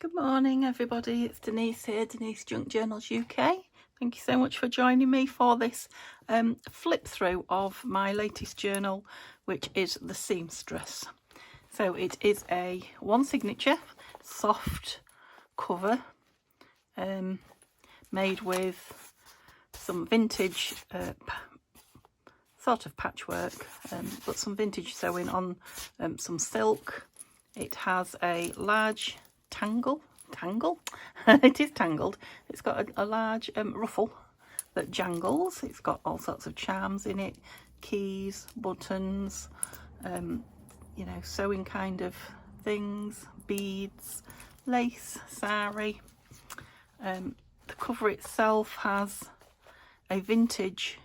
Good morning everybody, it's Denise here, Denise Junk Journals UK. Thank you so much for joining me for this flip through of my latest journal, which is the Seamstress. So it is a one signature soft cover made with some vintage sort of patchwork, but some vintage sewing on some silk. It has a large tangle it is tangled. It's got a large ruffle that jangles. It's got all sorts of charms in it, keys, buttons, you know, sewing kind of things, beads, lace, sari. The cover itself has a vintage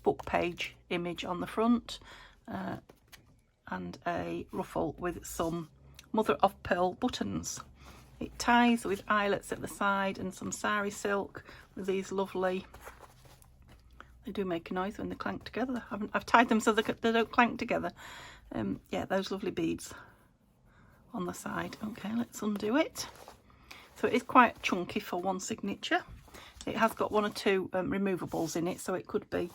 book page image on the front, and a ruffle with some mother of pearl buttons. It ties with eyelets at the side and some sari silk with these lovely, they do make a noise when they clank together. I've tied them so they don't clank together. Yeah, those lovely beads on the side. Okay, let's undo it. So it is quite chunky for one signature. It has got one or two removables in it, so it could be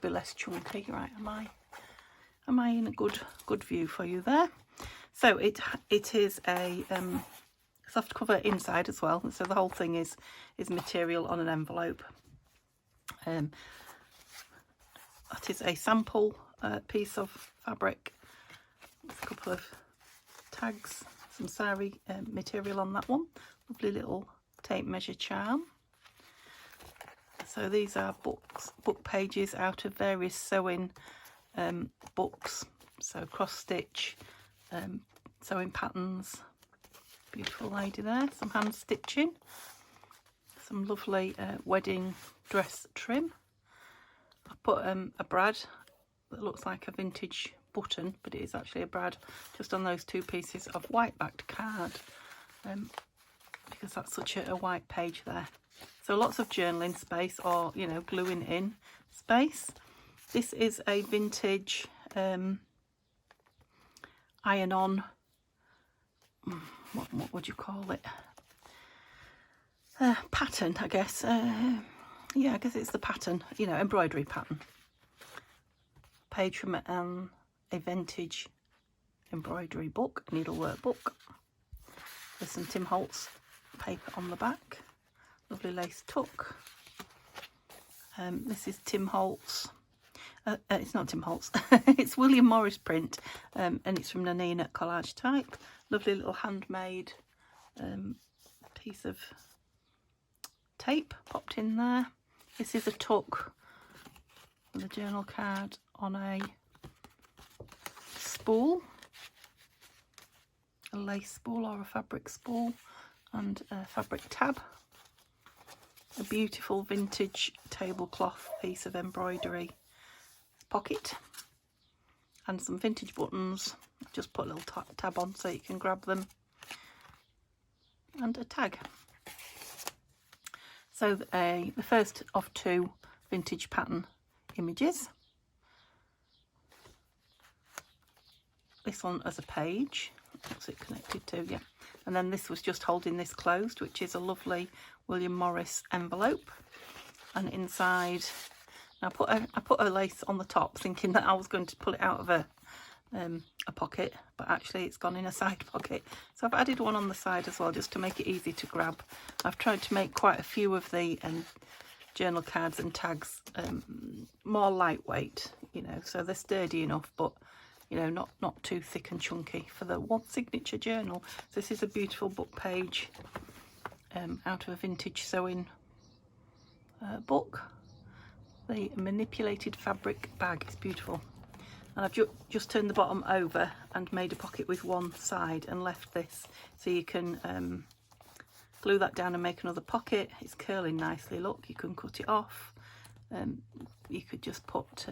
less chunky. Right, am I in a good view for you there? So it is a soft cover inside as well, so the whole thing is material on an envelope. That is a sample piece of fabric with a couple of tags, some sari material on that one. Lovely little tape measure charm. So these are book pages out of various sewing books, so cross stitch, sewing patterns. Beautiful lady there, some hand stitching, some lovely wedding dress trim. I put a brad that looks like a vintage button, but it is actually a brad just on those two pieces of white backed card, because that's such a white page there. So lots of journaling space, or, you know, gluing in space. This is a vintage iron-on, what would you call it? Pattern, I guess. Yeah, I guess it's the pattern, you know, embroidery pattern. Page from a vintage embroidery book, needlework book. There's some Tim Holtz paper on the back. Lovely lace tuck. This is Tim Holtz. It's not Tim Holtz. It's William Morris print, and it's from Nanina Collage Type. Lovely little handmade piece of tape popped in there. This is a tuck with a journal card on a spool, a lace spool or a fabric spool, and a fabric tab. A beautiful vintage tablecloth piece of embroidery pocket, and some vintage buttons. Just put a little tab on so you can grab them, and a tag. So the first of two vintage pattern images. This one as a page. What's it connected to? Yeah. And then this was just holding this closed, which is a lovely William Morris envelope. And inside, I put a lace on the top, thinking that I was going to pull it out of a pocket, but actually it's gone in a side pocket. So I've added one on the side as well, just to make it easy to grab. I've tried to make quite a few of the journal cards and tags more lightweight, you know, so they're sturdy enough, but, you know, not too thick and chunky for the one signature journal. So this is a beautiful book page out of a vintage sewing book. The manipulated fabric bag is beautiful, and I've just turned the bottom over and made a pocket with one side and left this, so you can glue that down and make another pocket. It's curling nicely, look, you can cut it off. You could just put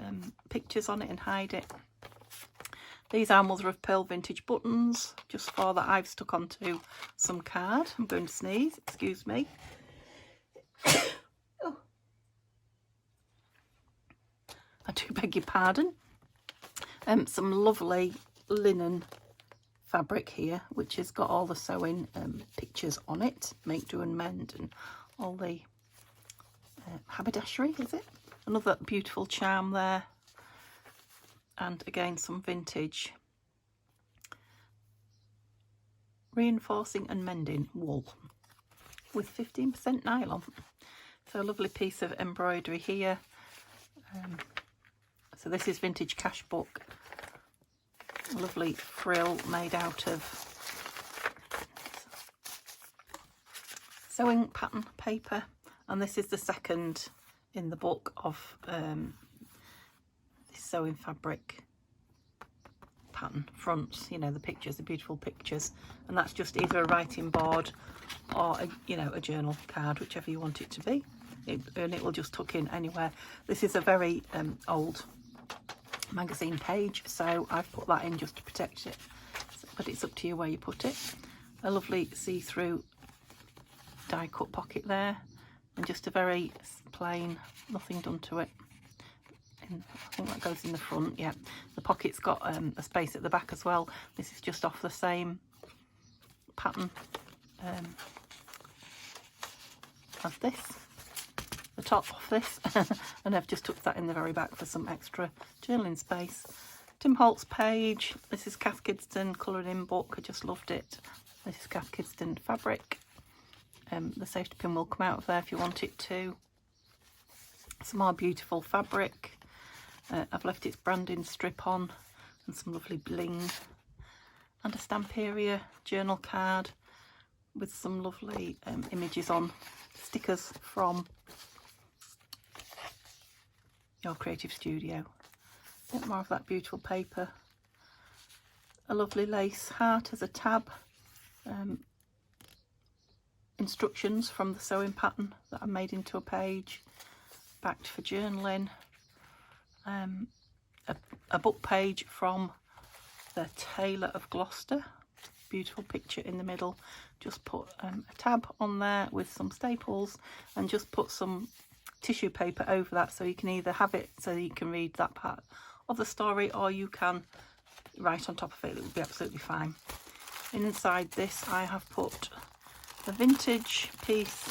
pictures on it and hide it. These are mother of pearl vintage buttons, just for that I've stuck onto some card. I'm going to sneeze, excuse me. Oh. I do beg your pardon. Some lovely linen fabric here, which has got all the sewing pictures on it, make, do and mend, and all the haberdashery, is it? Another beautiful charm there, and again some vintage reinforcing and mending wool with 15% nylon. So a lovely piece of embroidery here. So this is vintage cash book, a lovely frill made out of sewing pattern paper, and this is the second in the book of this sewing fabric pattern fronts, you know, the pictures, the beautiful pictures, and that's just either a writing board or a, you know, a journal card, whichever you want it to be, and it will just tuck in anywhere. This is a very old magazine page, so I've put that in just to protect it, but it's up to you where you put it. A lovely see-through die cut pocket there, and just a very plain, nothing done to it. I think that goes in the front. Yeah, the pocket's got a space at the back as well. This is just off the same pattern as this, the top of this, and I've just tucked that in the very back for some extra journaling space. Tim Holtz page. This is Kath Kidston coloured in book. I just loved it. This is Kath Kidston fabric. The safety pin will come out of there if you want it to. Some more beautiful fabric. I've left its branding strip on, and some lovely bling, and a Stamperia journal card with some lovely images on, stickers from Your Creative Studio. A bit more of that beautiful paper. A lovely lace heart as a tab. Instructions from the sewing pattern that I made into a page, backed for journaling. A book page from the Tailor of Gloucester, beautiful picture in the middle. Just put a tab on there with some staples, and just put some tissue paper over that, so you can either have it so you can read that part of the story, or you can write on top of it. It would be absolutely fine. And inside this I have put a vintage piece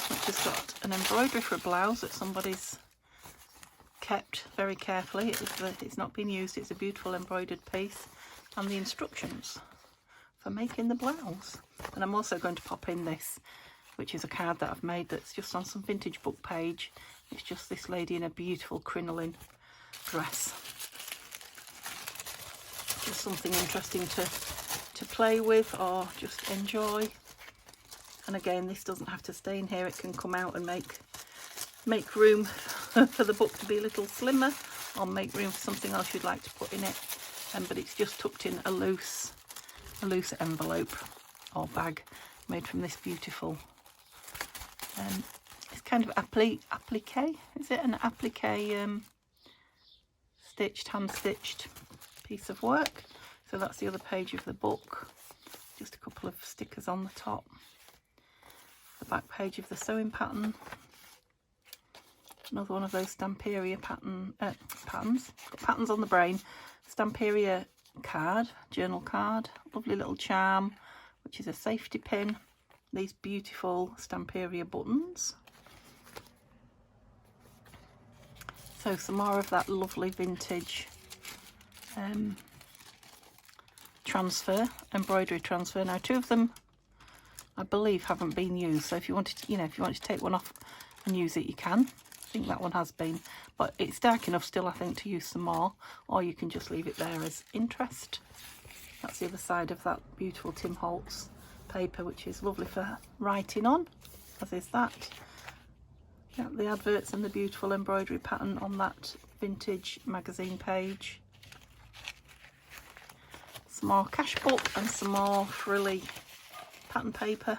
which has got an embroidery for a blouse that somebody's kept very carefully. It's not been used. It's a beautiful embroidered piece, and the instructions for making the blouse. And I'm also going to pop in this, which is a card that I've made that's just on some vintage book page. It's just this lady in a beautiful crinoline dress. Just something interesting to play with or just enjoy. And again, this doesn't have to stay in here. It can come out and make room for the book to be a little slimmer, or make room for something else you'd like to put in it. But it's just tucked in a loose envelope or bag made from this beautiful it's kind of applique, is it? An applique hand stitched piece of work. So that's the other page of the book. Just a couple of stickers on the top. The back page of the sewing pattern. Another one of those Stamperia patterns. Got patterns on the brain. Stamperia card, journal card. Lovely little charm, which is a safety pin. These beautiful Stamperia buttons. So some more of that lovely vintage embroidery transfer. Now 2 of them I believe haven't been used, so if you wanted to, if you wanted to take one off and use it, you can. I think that one has been, but it's dark enough still, I think, to use some more, or you can just leave it there as interest. That's the other side of that beautiful Tim Holtz paper, which is lovely for writing on, as is that. Yeah, the adverts and the beautiful embroidery pattern on that vintage magazine page. Some more cash book and some more frilly pattern paper.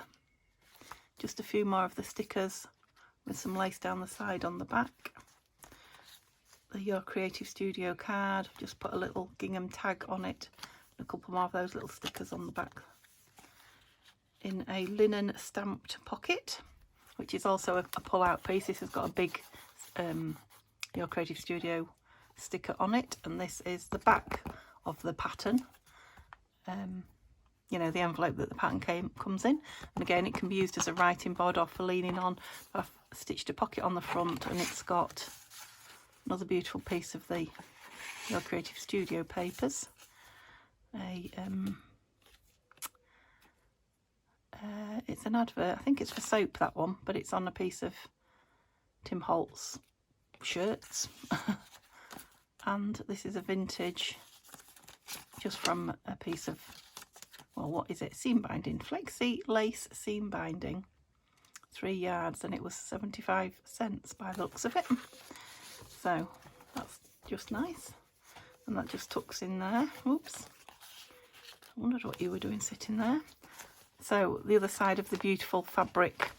Just a few more of the stickers with some lace down the side on the back. The Your Creative Studio card, just put a little gingham tag on it, and a couple more of those little stickers on the back. In a linen stamped pocket, which is also a pull-out piece. This has got a big Your Creative Studio sticker on it, and this is the back of the pattern. you know, the envelope that the pattern comes in. And again, it can be used as a writing board or for leaning on. I've stitched a pocket on the front, and it's got another beautiful piece of the Your Creative Studio papers. It's an advert, I think it's for soap, that one, but it's on a piece of Tim Holtz shirts. And this is a vintage, just from a piece of, well, what is it, seam binding, flexi lace seam binding, 3 yards, and it was 75 cents by the looks of it. So that's just nice, and that just tucks in there. Oops, I wondered what you were doing sitting there. So the other side of the beautiful fabric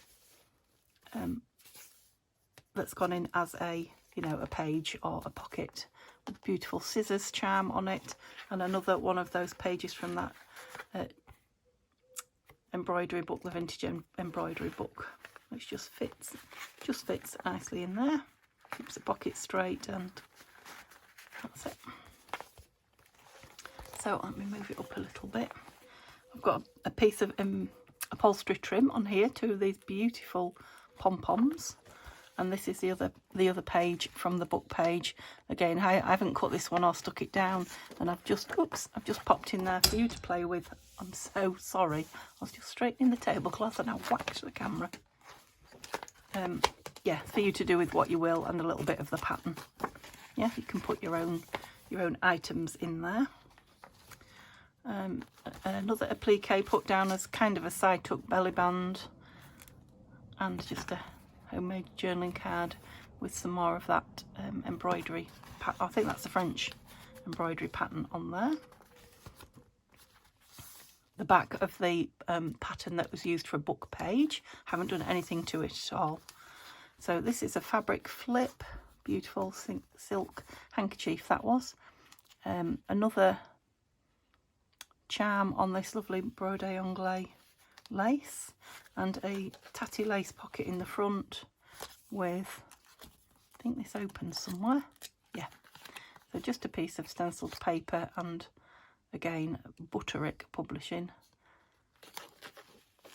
that's gone in as a, you know, a page or a pocket, with beautiful scissors charm on it, and another one of those pages from that embroidery book, the vintage embroidery book, which just fits nicely in there, keeps the pocket straight, and that's it. So let me move it up a little bit. I've got a piece of upholstery trim on here, 2 of these beautiful pom-poms, and this is the other page from the book page. Again, I haven't cut this one or stuck it down, and I've just popped in there for you to play with. I'm so sorry, I was just straightening the tablecloth and I whacked the camera. Yeah, for you to do with what you will, and a little bit of the pattern. Yeah, you can put your own items in there. Another applique put down as kind of a side tuck belly band, and just a homemade journaling card with some more of that embroidery. I think that's the French embroidery pattern on there. The back of the pattern that was used for a book page. Haven't done anything to it at all. So this is a fabric flip, beautiful silk handkerchief that was. Another charm on this lovely brode anglais lace, and a tatty lace pocket in the front with, I think this opens somewhere, yeah, so just a piece of stenciled paper, and again Butterick Publishing,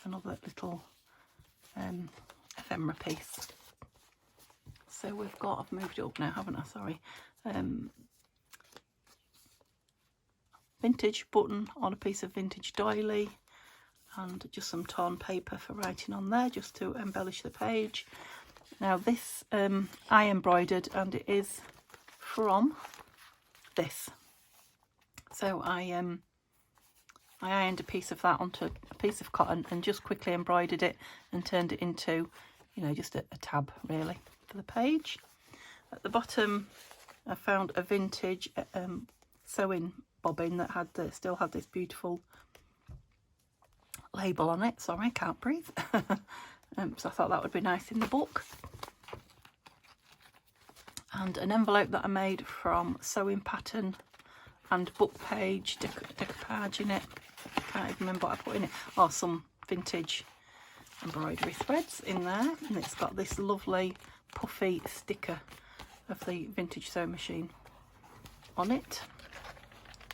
another little ephemera piece. So we've got, I've moved it up now, haven't I, sorry, vintage button on a piece of vintage doily, and just some torn paper for writing on there, just to embellish the page. Now this I embroidered, and it is from this. So I ironed a piece of that onto a piece of cotton and just quickly embroidered it and turned it into, you know, just a tab really for the page. At the bottom I found a vintage sewing bobbin that had still had this beautiful label on it. Sorry, I can't breathe. So I thought that would be nice in the book. And an envelope that I made from sewing pattern and book page, decoupage in it. I can't even remember what I put in it. Oh, some vintage embroidery threads in there, and it's got this lovely puffy sticker of the vintage sewing machine on it.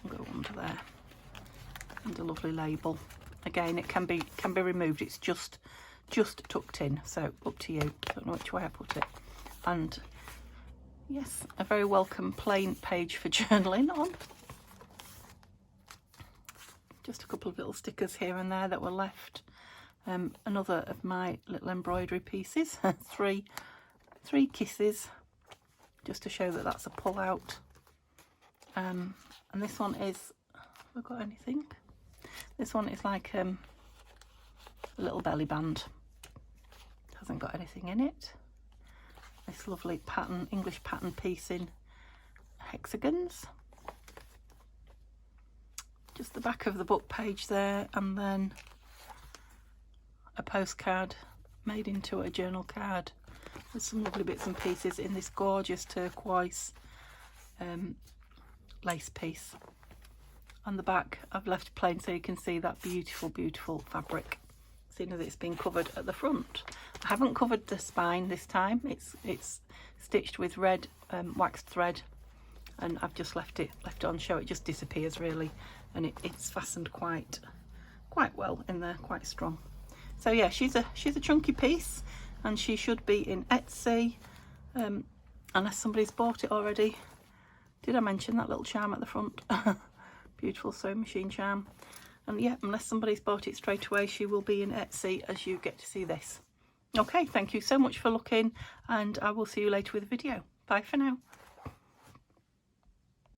I'll go under there, and a lovely label. Again, it can be removed. It's just tucked in, so up to you. Don't know which way I put it. And yes, a very welcome plain page for journaling on. Just a couple of little stickers here and there that were left. Another of my little embroidery pieces. three kisses, just to show that that's a pull out. And this one is, have I got anything? This one is like a little belly band. Hasn't got anything in it. This lovely pattern, English pattern piece in hexagons. Just the back of the book page there, and then a postcard made into a journal card with some lovely bits and pieces in this gorgeous turquoise lace piece. On the back I've left plain so you can see that beautiful, beautiful fabric, seeing as it's been covered at the front. I haven't covered the spine this time. It's stitched with red waxed thread, and I've just left it on show. It just disappears really and it's fastened quite well in there, quite strong. So yeah, she's a chunky piece, and she should be in Etsy, unless somebody's bought it already. Did I mention that little charm at the front? Beautiful sewing machine charm. And yeah, unless somebody's bought it straight away, she will be in Etsy as you get to see this. Okay, thank you so much for looking, and I will see you later with a video. Bye for now.